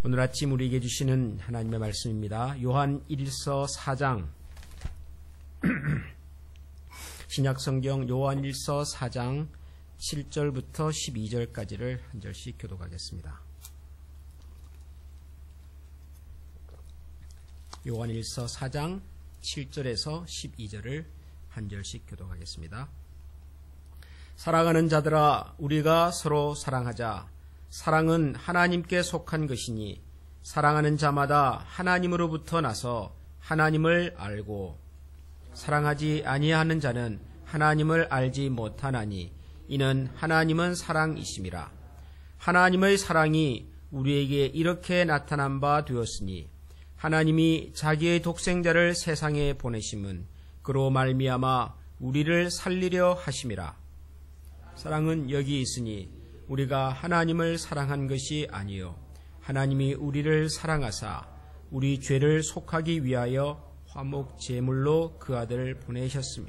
오늘 아침 우리에게 주시는 하나님의 말씀입니다. 요한 1서 4장 신약성경 요한 1서 4장 7절부터 12절까지를 한 절씩 교독하겠습니다. 요한 1서 4장 7절에서 12절을 한 절씩 교독하겠습니다. 사랑하는 자들아, 우리가 서로 사랑하자. 사랑은 하나님께 속한 것이니 사랑하는 자마다 하나님으로부터 나서 하나님을 알고 사랑하지 아니하는 자는 하나님을 알지 못하나니 이는 하나님은 사랑이심이라. 하나님의 사랑이 우리에게 이렇게 나타난 바 되었으니 하나님이 자기의 독생자를 세상에 보내심은 그로 말미암아 우리를 살리려 하심이라. 사랑은 여기 있으니 우리가 하나님을 사랑한 것이 아니요 하나님이 우리를 사랑하사 우리 죄를 속하기 위하여 화목 제물로 그 아들을 보내셨으며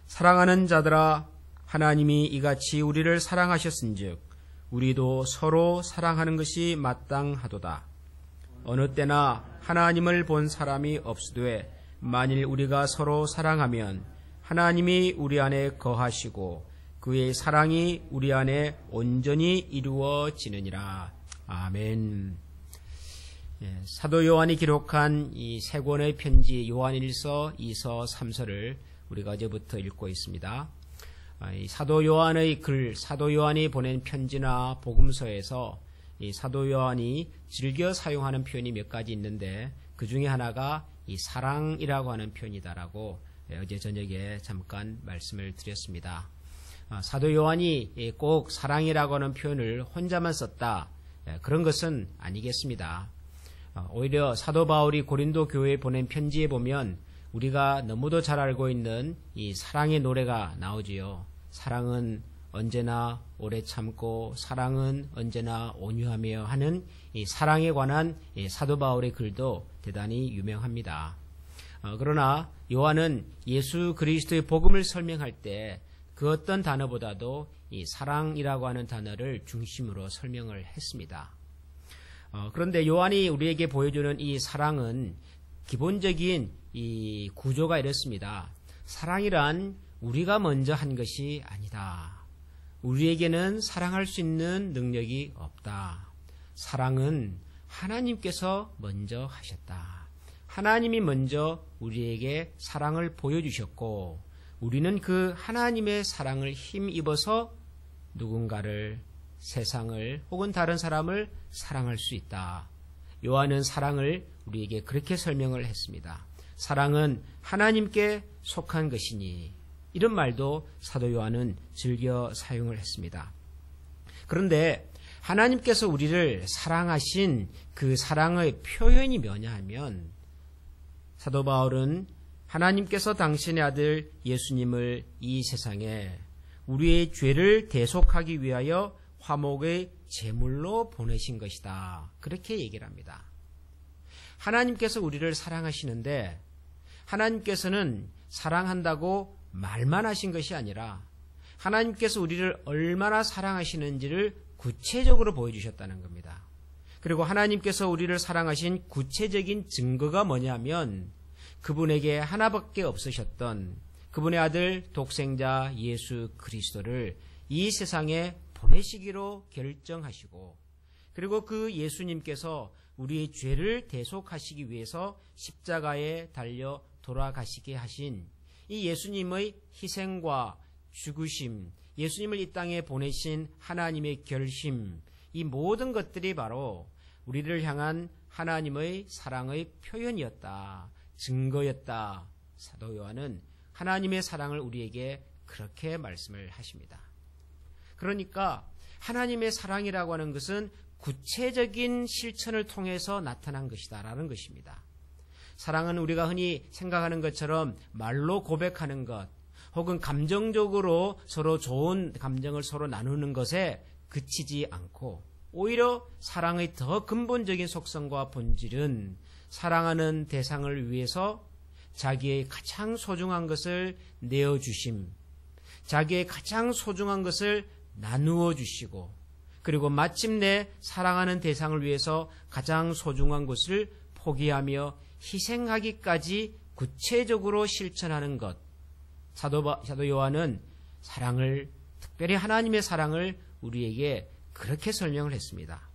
사랑하는 자들아, 하나님이 이같이 우리를 사랑하셨은즉 우리도 서로 사랑하는 것이 마땅하도다. 어느 때나 하나님을 본 사람이 없으되 만일 우리가 서로 사랑하면 하나님이 우리 안에 거하시고 그의 사랑이 우리 안에 온전히 이루어지느니라. 아멘. 사도 요한이 기록한 이 세 권의 편지 요한 1서, 2서, 3서를 우리가 어제부터 읽고 있습니다. 이 사도 요한의 글, 사도 요한이 보낸 편지나 복음서에서 이 사도 요한이 즐겨 사용하는 표현이 몇 가지 있는데 그 중에 하나가 이 사랑이라고 하는 표현이다라고 어제 저녁에 잠깐 말씀을 드렸습니다. 사도 요한이 꼭 사랑이라고 하는 표현을 혼자만 썼다, 그런 것은 아니겠습니다. 오히려 사도 바울이 고린도 교회에 보낸 편지에 보면 우리가 너무도 잘 알고 있는 이 사랑의 노래가 나오지요. 사랑은 언제나 오래 참고 사랑은 언제나 온유하며 하는 이 사랑에 관한 사도 바울의 글도 대단히 유명합니다. 그러나 요한은 예수 그리스도의 복음을 설명할 때 그 어떤 단어보다도 이 사랑이라고 하는 단어를 중심으로 설명을 했습니다. 그런데 요한이 우리에게 보여주는 이 사랑은 기본적인 이 구조가 이렇습니다. 사랑이란 우리가 먼저 한 것이 아니다. 우리에게는 사랑할 수 있는 능력이 없다. 사랑은 하나님께서 먼저 하셨다. 하나님이 먼저 우리에게 사랑을 보여주셨고 우리는 그 하나님의 사랑을 힘입어서 누군가를, 세상을 혹은 다른 사람을 사랑할 수 있다. 요한은 사랑을 우리에게 그렇게 설명을 했습니다. 사랑은 하나님께 속한 것이니, 이런 말도 사도 요한은 즐겨 사용을 했습니다. 그런데 하나님께서 우리를 사랑하신 그 사랑의 표현이 뭐냐 하면 사도 바울은 하나님께서 당신의 아들 예수님을 이 세상에 우리의 죄를 대속하기 위하여 화목의 제물로 보내신 것이다. 그렇게 얘기를 합니다. 하나님께서 우리를 사랑하시는데 하나님께서는 사랑한다고 말만 하신 것이 아니라 하나님께서 우리를 얼마나 사랑하시는지를 구체적으로 보여주셨다는 겁니다. 그리고 하나님께서 우리를 사랑하신 구체적인 증거가 뭐냐면 그분에게 하나밖에 없으셨던 그분의 아들 독생자 예수 그리스도를 이 세상에 보내시기로 결정하시고 그리고 그 예수님께서 우리의 죄를 대속하시기 위해서 십자가에 달려 돌아가시게 하신 이 예수님의 희생과 죽으심, 예수님을 이 땅에 보내신 하나님의 결심, 이 모든 것들이 바로 우리를 향한 하나님의 사랑의 표현이었다. 증거였다. 사도 요한은 하나님의 사랑을 우리에게 그렇게 말씀을 하십니다. 그러니까 하나님의 사랑이라고 하는 것은 구체적인 실천을 통해서 나타난 것이다라는 것입니다. 사랑은 우리가 흔히 생각하는 것처럼 말로 고백하는 것 혹은 감정적으로 서로 좋은 감정을 서로 나누는 것에 그치지 않고 오히려 사랑의 더 근본적인 속성과 본질은 사랑하는 대상을 위해서 자기의 가장 소중한 것을 내어주심, 자기의 가장 소중한 것을 나누어 주시고 그리고 마침내 사랑하는 대상을 위해서 가장 소중한 것을 포기하며 희생하기까지 구체적으로 실천하는 것. 사도 요한은 사랑을, 특별히 하나님의 사랑을 우리에게 그렇게 설명을 했습니다.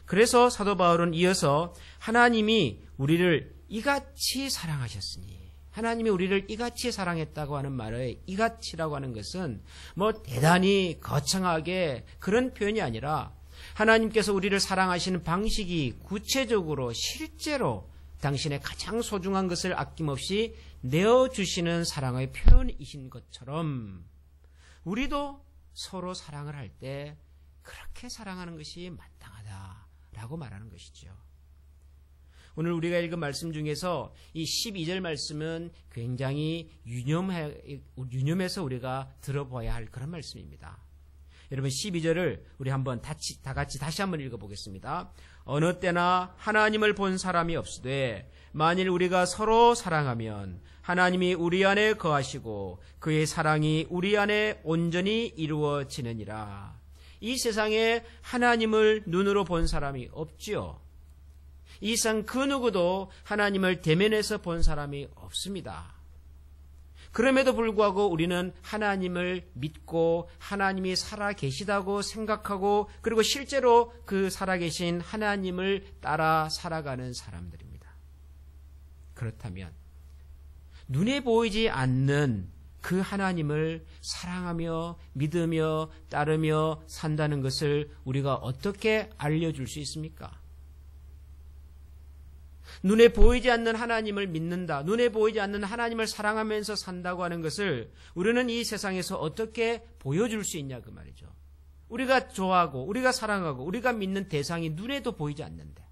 그래서 사도 바울은 이어서 하나님이 우리를 이같이 사랑하셨으니, 하나님이 우리를 이같이 사랑했다고 하는 말의 이같이라고 하는 것은 뭐 대단히 거창하게 그런 표현이 아니라 하나님께서 우리를 사랑하시는 방식이 구체적으로 실제로 당신의 가장 소중한 것을 아낌없이 내어주시는 사랑의 표현이신 것처럼 우리도 서로 사랑을 할 때 그렇게 사랑하는 것이 마땅하다라고 말하는 것이죠. 오늘 우리가 읽은 말씀 중에서 이 12절 말씀은 굉장히 유념해서 우리가 들어봐야 할 그런 말씀입니다. 여러분 12절을 우리 한번 다 같이 다시 한번 읽어보겠습니다. 어느 때나 하나님을 본 사람이 없으되 만일 우리가 서로 사랑하면 하나님이 우리 안에 거하시고 그의 사랑이 우리 안에 온전히 이루어지느니라. 이 세상에 하나님을 눈으로 본 사람이 없지요. 이 세상 그 누구도 하나님을 대면해서 본 사람이 없습니다. 그럼에도 불구하고 우리는 하나님을 믿고 하나님이 살아 계시다고 생각하고 그리고 실제로 그 살아계신 하나님을 따라 살아가는 사람들입니다. 그렇다면 눈에 보이지 않는 그 하나님을 사랑하며 믿으며 따르며 산다는 것을 우리가 어떻게 알려줄 수 있습니까? 눈에 보이지 않는 하나님을 믿는다, 눈에 보이지 않는 하나님을 사랑하면서 산다고 하는 것을 우리는 이 세상에서 어떻게 보여줄 수 있냐 그 말이죠. 우리가 좋아하고 우리가 사랑하고 우리가 믿는 대상이 눈에도 보이지 않는데,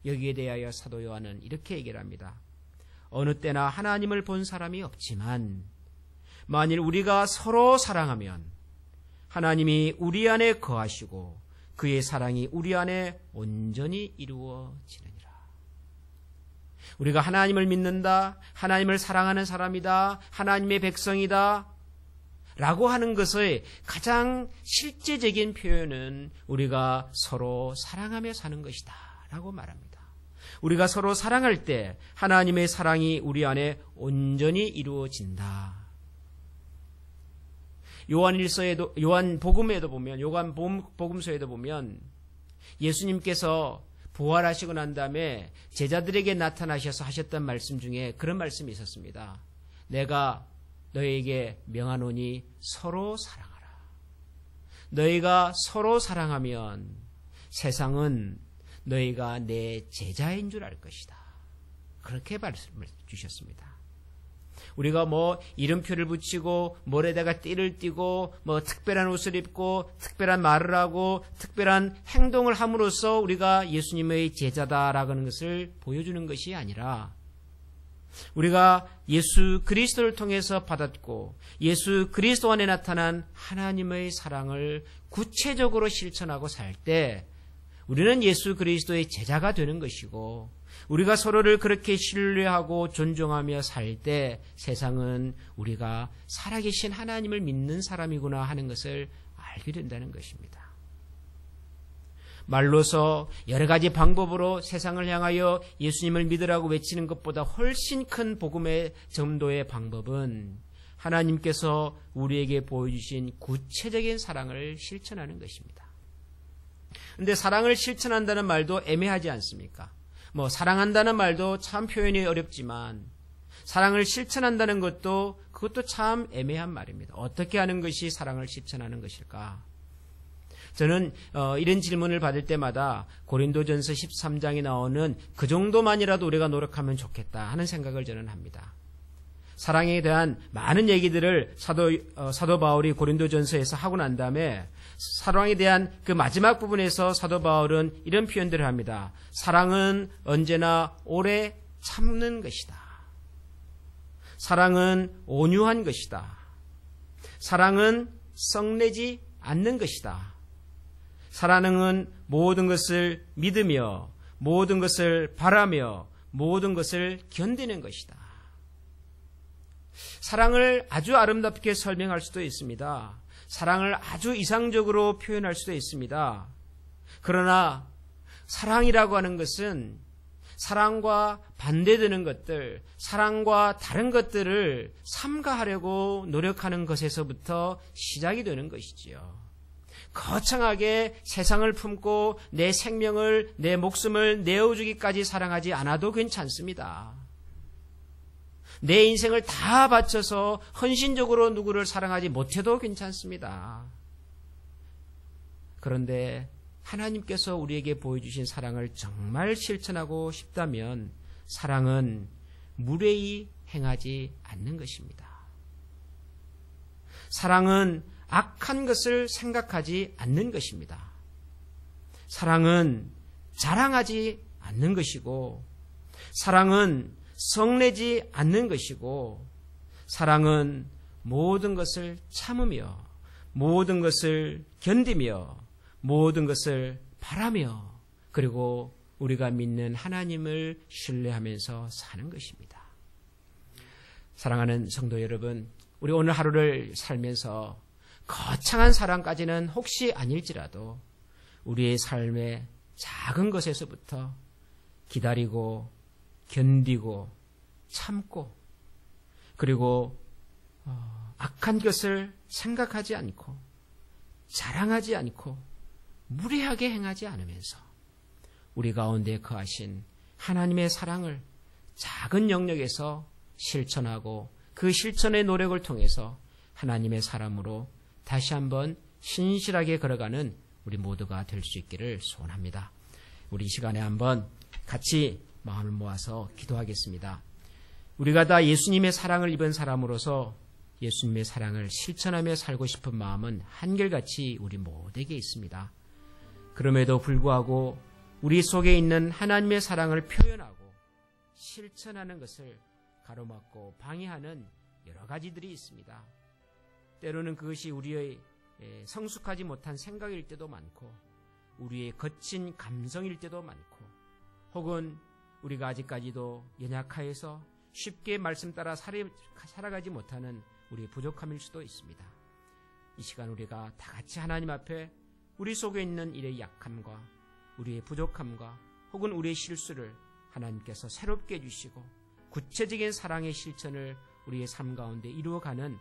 여기에 대하여 사도 요한은 이렇게 얘기를 합니다. 어느 때나 하나님을 본 사람이 없지만 만일 우리가 서로 사랑하면 하나님이 우리 안에 거하시고 그의 사랑이 우리 안에 온전히 이루어지느니라. 우리가 하나님을 믿는다, 하나님을 사랑하는 사람이다, 하나님의 백성이다 라고 하는 것의 가장 실제적인 표현은 우리가 서로 사랑하며 사는 것이다 라고 말합니다. 우리가 서로 사랑할 때 하나님의 사랑이 우리 안에 온전히 이루어진다. 요한복음서에도 보면 예수님께서 부활하시고 난 다음에 제자들에게 나타나셔서 하셨던 말씀 중에 그런 말씀이 있었습니다. 내가 너희에게 명하노니 서로 사랑하라. 너희가 서로 사랑하면 세상은 너희가 내 제자인 줄 알 것이다. 그렇게 말씀을 주셨습니다. 우리가 뭐 이름표를 붙이고 머리에다가 띠를 띠고 뭐 특별한 옷을 입고 특별한 말을 하고 특별한 행동을 함으로써 우리가 예수님의 제자다라고 하는 것을 보여주는 것이 아니라 우리가 예수 그리스도를 통해서 받았고 예수 그리스도 안에 나타난 하나님의 사랑을 구체적으로 실천하고 살 때 우리는 예수 그리스도의 제자가 되는 것이고, 우리가 서로를 그렇게 신뢰하고 존중하며 살 때 세상은 우리가 살아계신 하나님을 믿는 사람이구나 하는 것을 알게 된다는 것입니다. 말로서 여러 가지 방법으로 세상을 향하여 예수님을 믿으라고 외치는 것보다 훨씬 큰 복음의 전도의 방법은 하나님께서 우리에게 보여주신 구체적인 사랑을 실천하는 것입니다. 근데 사랑을 실천한다는 말도 애매하지 않습니까? 뭐 사랑한다는 말도 참 표현이 어렵지만 사랑을 실천한다는 그것도 참 애매한 말입니다. 어떻게 하는 것이 사랑을 실천하는 것일까? 저는 이런 질문을 받을 때마다 고린도전서 13장에 나오는 그 정도만이라도 우리가 노력하면 좋겠다 하는 생각을 저는 합니다. 사랑에 대한 많은 얘기들을 사도 바울이 고린도전서에서 하고 난 다음에 사랑에 대한 그 마지막 부분에서 사도 바울은 이런 표현들을 합니다. 사랑은 언제나 오래 참는 것이다. 사랑은 온유한 것이다. 사랑은 썩내지 않는 것이다. 사랑은 모든 것을 믿으며 모든 것을 바라며 모든 것을 견디는 것이다. 사랑을 아주 아름답게 설명할 수도 있습니다. 사랑을 아주 이상적으로 표현할 수도 있습니다. 그러나 사랑이라고 하는 것은 사랑과 반대되는 것들, 사랑과 다른 것들을 삼가하려고 노력하는 것에서부터 시작이 되는 것이지요. 거창하게 세상을 품고 내 생명을, 내 목숨을 내어주기까지 사랑하지 않아도 괜찮습니다. 내 인생을 다 바쳐서 헌신적으로 누구를 사랑하지 못해도 괜찮습니다. 그런데 하나님께서 우리에게 보여주신 사랑을 정말 실천하고 싶다면 사랑은 무례히 행하지 않는 것입니다. 사랑은 악한 것을 생각하지 않는 것입니다. 사랑은 자랑하지 않는 것이고, 사랑은 성내지 않는 것이고, 사랑은 모든 것을 참으며, 모든 것을 견디며, 모든 것을 바라며, 그리고 우리가 믿는 하나님을 신뢰하면서 사는 것입니다. 사랑하는 성도 여러분, 우리 오늘 하루를 살면서 거창한 사랑까지는 혹시 아닐지라도 우리의 삶의 작은 것에서부터 기다리고 견디고 참고, 그리고 악한 것을 생각하지 않고 자랑하지 않고 무례하게 행하지 않으면서 우리 가운데 거하신 하나님의 사랑을 작은 영역에서 실천하고 그 실천의 노력을 통해서 하나님의 사람으로 다시 한번 신실하게 걸어가는 우리 모두가 될 수 있기를 소원합니다. 우리 이 시간에 한번 같이 마음을 모아서 기도하겠습니다. 우리가 다 예수님의 사랑을 입은 사람으로서 예수님의 사랑을 실천하며 살고 싶은 마음은 한결같이 우리 모두에게 있습니다. 그럼에도 불구하고 우리 속에 있는 하나님의 사랑을 표현하고 실천하는 것을 가로막고 방해하는 여러 가지들이 있습니다. 때로는 그것이 우리의 성숙하지 못한 생각일 때도 많고, 우리의 거친 감성일 때도 많고, 혹은 우리가 아직까지도 연약하여서 쉽게 말씀 따라 살아가지 못하는 우리의 부족함일 수도 있습니다. 이 시간 우리가 다 같이 하나님 앞에 우리 속에 있는 일의 약함과 우리의 부족함과 혹은 우리의 실수를 하나님께서 새롭게 해주시고 구체적인 사랑의 실천을 우리의 삶 가운데 이루어가는